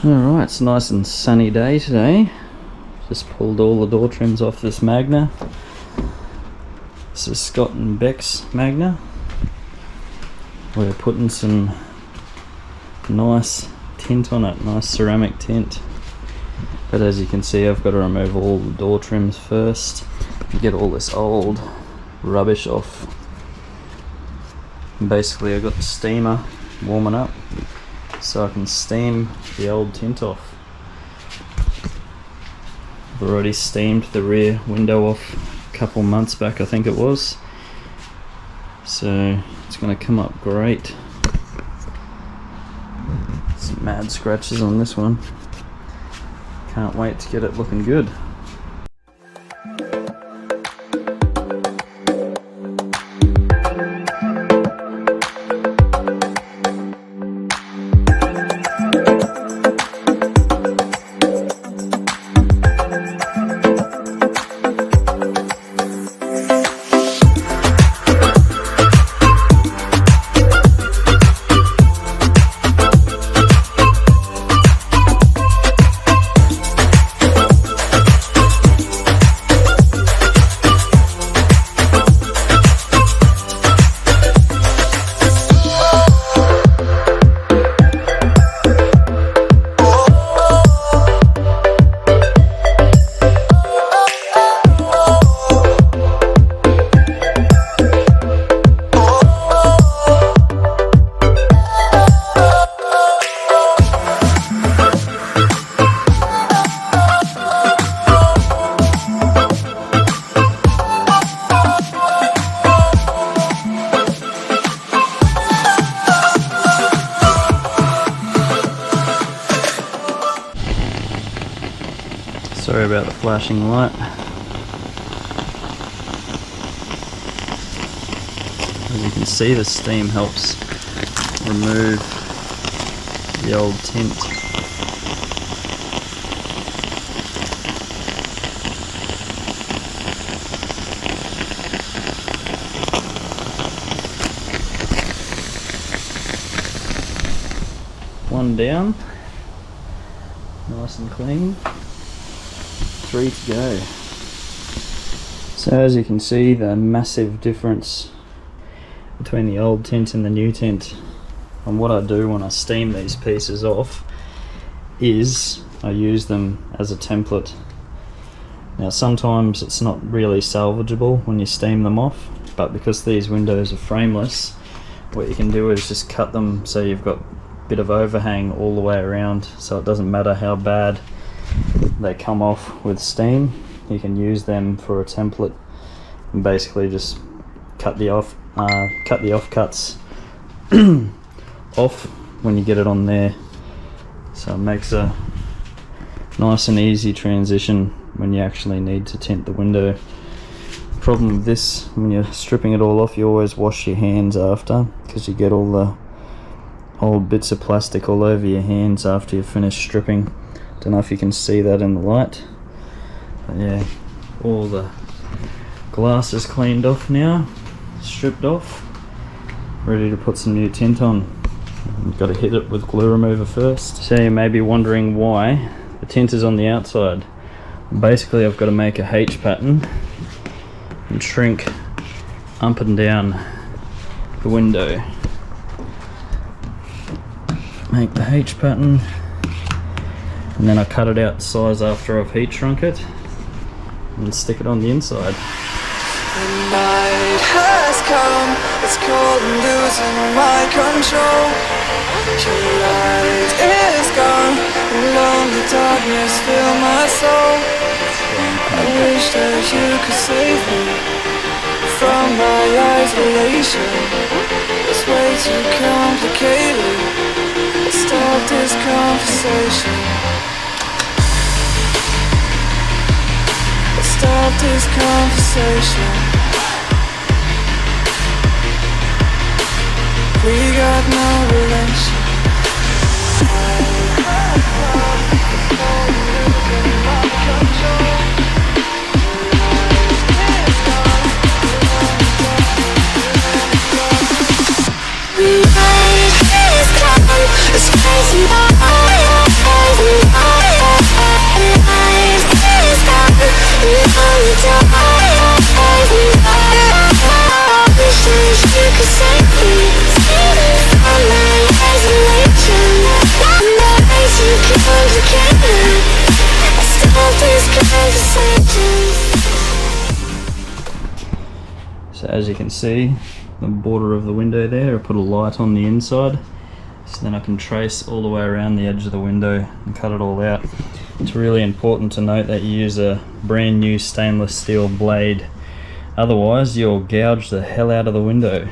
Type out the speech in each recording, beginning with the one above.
Alright, it's a nice and sunny day today. Just pulled all the door trims off this Magna. This is Scott and Beck's Magna. We're putting some nice tint on it, nice ceramic tint. But as you can see, I've got to remove all the door trims first and get all this old rubbish off. And basically I've got the steamer warming up so I can steam the old tint off. I've already steamed the rear window off a couple months back, I think it was. So it's going to come up great. Some mad scratches on this one. Can't wait to get it looking good. Sorry about the flashing light. As you can see, the steam helps remove the old tint. One down, nice and clean. 3 to go. So as you can see, the massive difference between the old tint and the new tint. And what I do when I steam these pieces off is I use them as a template. Now sometimes it's not really salvageable when you steam them off, but because these windows are frameless, what you can do is just cut them so you've got a bit of overhang all the way around, so it doesn't matter how bad they come off with steam. You can use them for a template and basically just cut the offcuts off when you get it on there, so it makes a nice and easy transition when you actually need to tint the window. The problem with this, when you're stripping it all off, you always wash your hands after, because you get all the old bits of plastic all over your hands after you've finished stripping. Don't know if you can see that in the light, but yeah, all the glass is cleaned off now, stripped off, ready to put some new tint on. You've got to hit it with glue remover first. So you may be wondering why the tint is on the outside. Basically I've got to make a H pattern and shrink up and down the window. Make the H pattern, and then I cut it out size after I've heat shrunk it and stick it on the inside. The night has come, it's cold and losing my control. Your light is gone, and lonely darkness fill my soul. I wish that you could save me from my isolation. It's way too complicated. Stop this conversation. Stop this conversation. We got no relation. We made this come. It's crazy. as you can see, the border of the window there, I put a light on the inside, so then I can trace all the way around the edge of the window and cut it all out. It's really important to note that you use a brand new stainless steel blade, otherwise you'll gouge the hell out of the window.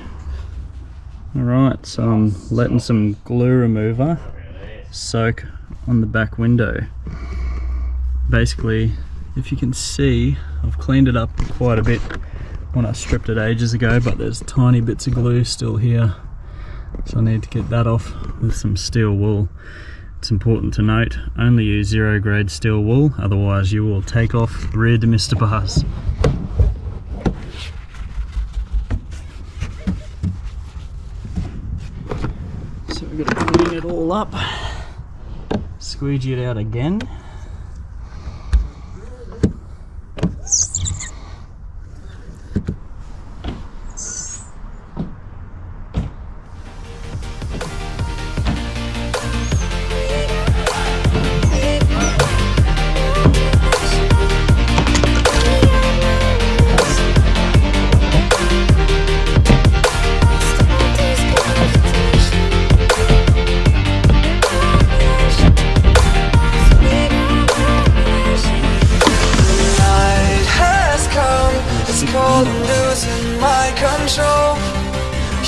Alright, so I'm letting some glue remover soak on the back window. Basically, if you can see, I've cleaned it up quite a bit when I stripped it ages ago, but there's tiny bits of glue still here, so I need to get that off with some steel wool. It's important to note, only use 0 grade steel wool, otherwise you will take off rear demister bars. So we've got to clean it all up, squeegee it out again. Cold and losing my control.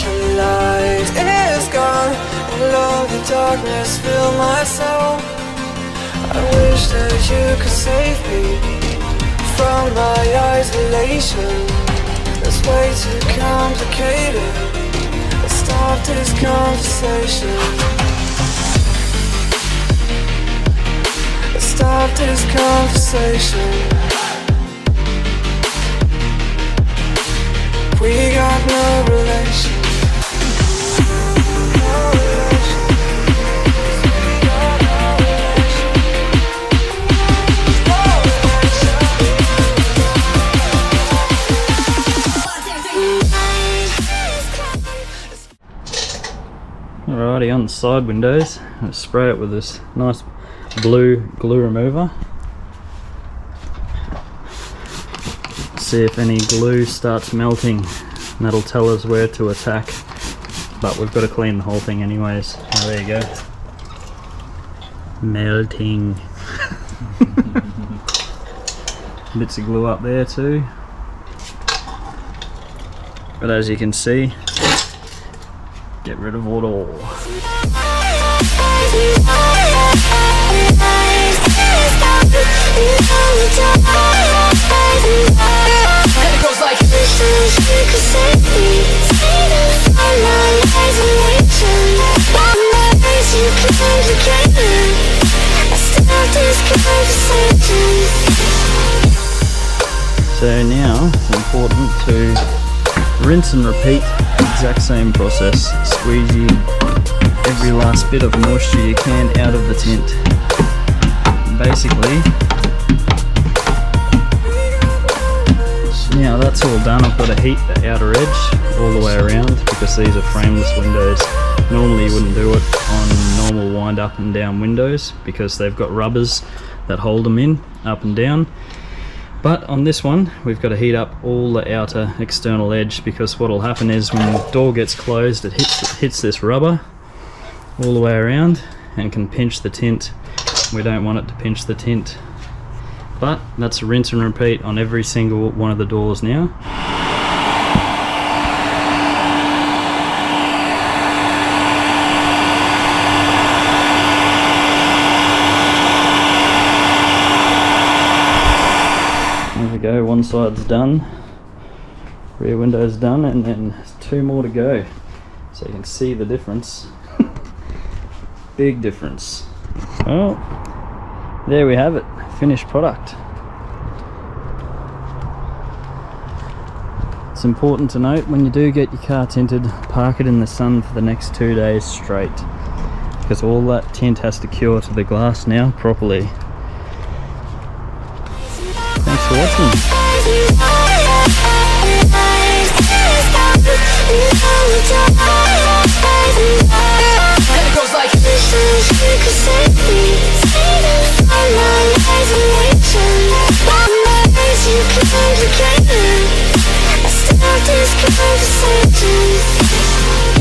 Your light is gone, and lonely darkness fill my soul. I wish that you could save me from my isolation. It's way too complicated. Let's stop this conversation. Let's stop this conversation. We got no relation. No relation. We got no relation. No relation. Alrighty, on the side windows, I'll spray it with this nice blue glue remover. See if any glue starts melting, and that'll tell us where to attack, but we've got to clean the whole thing anyways. Oh, there you go. Melting. Bits of glue up there too, but as you can see, get rid of it all. So now it's important to rinse and repeat, exact same process. Squeegee every last bit of moisture you can out of the tint. Basically, now that's all done, I've got to heat the outer edge all the way around because these are frameless windows. Normally you wouldn't do it on normal wind up and down windows because they've got rubbers that hold them in up and down. But on this one, we've got to heat up all the outer external edge because what will happen is when the door gets closed, it hits this rubber all the way around and can pinch the tint. We don't want it to pinch the tint. But that's a rinse and repeat on every single one of the doors now. There we go, one side's done, rear window's done, and then there's 2 more to go. So you can see the difference. Big difference. Well, there we have it, finished product. It's important to note when you do get your car tinted, park it in the sun for the next 2 days straight, because all that tint has to cure to the glass now properly. Thanks for watching. You conversations.